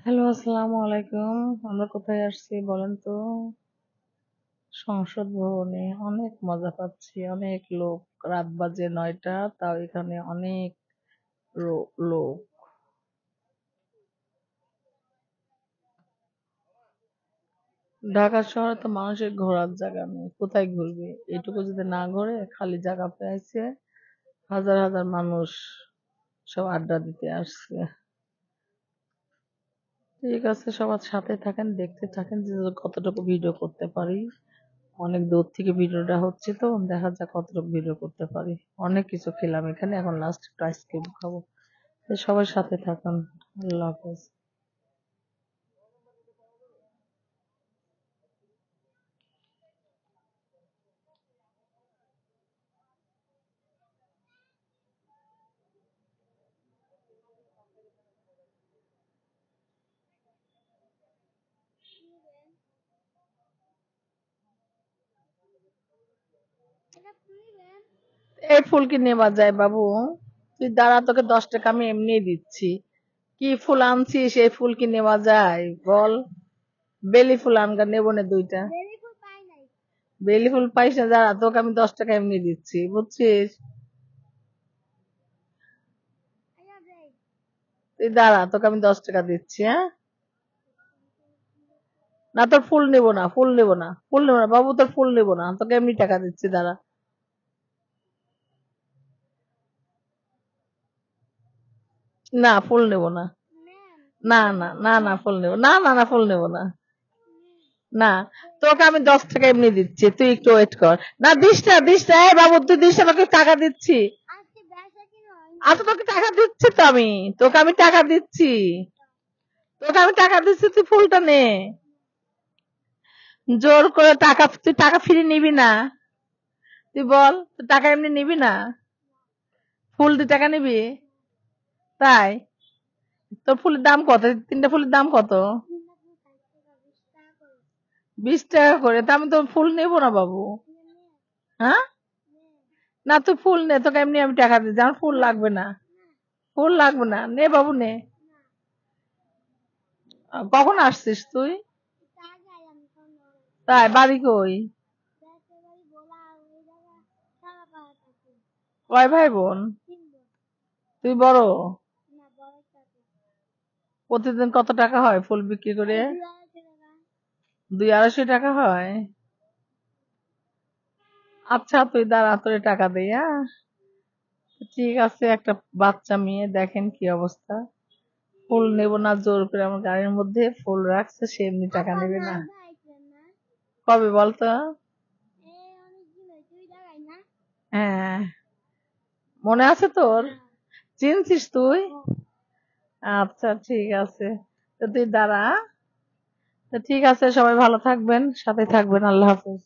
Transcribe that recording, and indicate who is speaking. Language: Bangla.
Speaker 1: হ্যালো, আসসালামু আলাইকুম। আমরা কোথায় আসছি বলেন তো? সংসদ ভবনে। অনেক মজা পাচ্ছি, অনেক লোক। রাত বাজে ৯টা, তাও এখানে অনেক লোক। ঢাকা শহরে তো মানুষের ঘোরার জায়গা নেই, কোথায় ঘুরবে? এটুকু যদি না ঘোরে, খালি জায়গা পেয়েছে। হাজার হাজার মানুষ সব আড্ডা দিতে আসছে। ঠিক আছে, সবার সাথে থাকেন, দেখতে থাকেন যে কতটুকু ভিডিও করতে পারি। অনেক দূর থেকে ভিডিওটা হচ্ছে, তো দেখা যাক কতটুকু ভিডিও করতে পারি। অনেক কিছু খেলাম এখানে, এখন লাস্ট একটু আইসক্রিম খাবো। তো সবার সাথে থাকুন। আল্লাহ হাফেজ। এই ফুল কি নেওয়া যায় বাবু? তুই দাঁড়া, তোকে 10 টাকা আমি এমনি দিচ্ছি। কি ফুল আনছিস? এই ফুল কি নেওয়া যায় বল? বেলি ফুল আনগা, নেবো না দুইটা। বেলি ফুল পাইস না? দাঁড়া, তোকে আমি 10 টাকা এমনি দিচ্ছি, বুঝছিস? তুই দাঁড়া, তোকে আমি 10 টাকা দিচ্ছি, হ্যাঁ? না, তোর ফুল নেবো না, ফুল নেবো না, ফুল নেবো না বাবু, তোর ফুল নেবো না, তোকে এমনি টাকা দিচ্ছি, দাঁড়া। না, ফুল নেবো না। না না না না, ফুল নেবো না, না না, ফুল নেবো না। না, তোকে আমি 10 টাকা এমনি দিচ্ছি, তুই একটু ওয়েট কর। না, দিস না, দিস না, এই বাবু তুই দিস না, তোকে টাকা দিচ্ছি। আচ্ছা, তোকে টাকা দিচ্ছি তো আমি। তোকে আমি টাকা দিচ্ছি। তোকে আমি টাকা দিচ্ছি, তুই ফুলটা নে। জোর করে টাকা, তুই টাকা ফিরে নিবি না? তুই বল, তুই টাকা এমনি নিবি না? ফুল দিয়ে টাকা নিবি? তাই? তোর ফুলের দাম কত? 3টা ফুলের দাম কত? 20 টাকা করে? তা আমি তো ফুল নেবো না বাবু। হ্যাঁ? না, তুই ফুল নে, তোকে এমনি আমি টাকা দিচ্ছি, আমার ফুল লাগবে না। ফুল লাগবে না, নে বাবু নে। কখন আসছিস তুই? তাই? বাড়ি কই? কয় ভাই বোন? তুই বড়? প্রতিদিন কত টাকা হয় ফুল বিক্রি করে? 200-250 টাকা হয়? আচ্ছা, তুই দাঁড়া, তোরে টাকা দেই, হ্যাঁ? ঠিক আছে, একটা বাচ্চা মেয়ে, দেখেন কি অবস্থা। ফুল নেব না, জোর করে আমার গাড়ির মধ্যে ফুল রাখছে, সে এমনি টাকা নেবে না। কবে বলতো? হ্যাঁ, মনে আছে তোর? চিনছিস তুই? আচ্ছা, ঠিক আছে। তো তুই দাঁড়া। তো ঠিক আছে, সবাই ভালো থাকবেন, সাথে থাকবেন। আল্লাহ হাফেজ।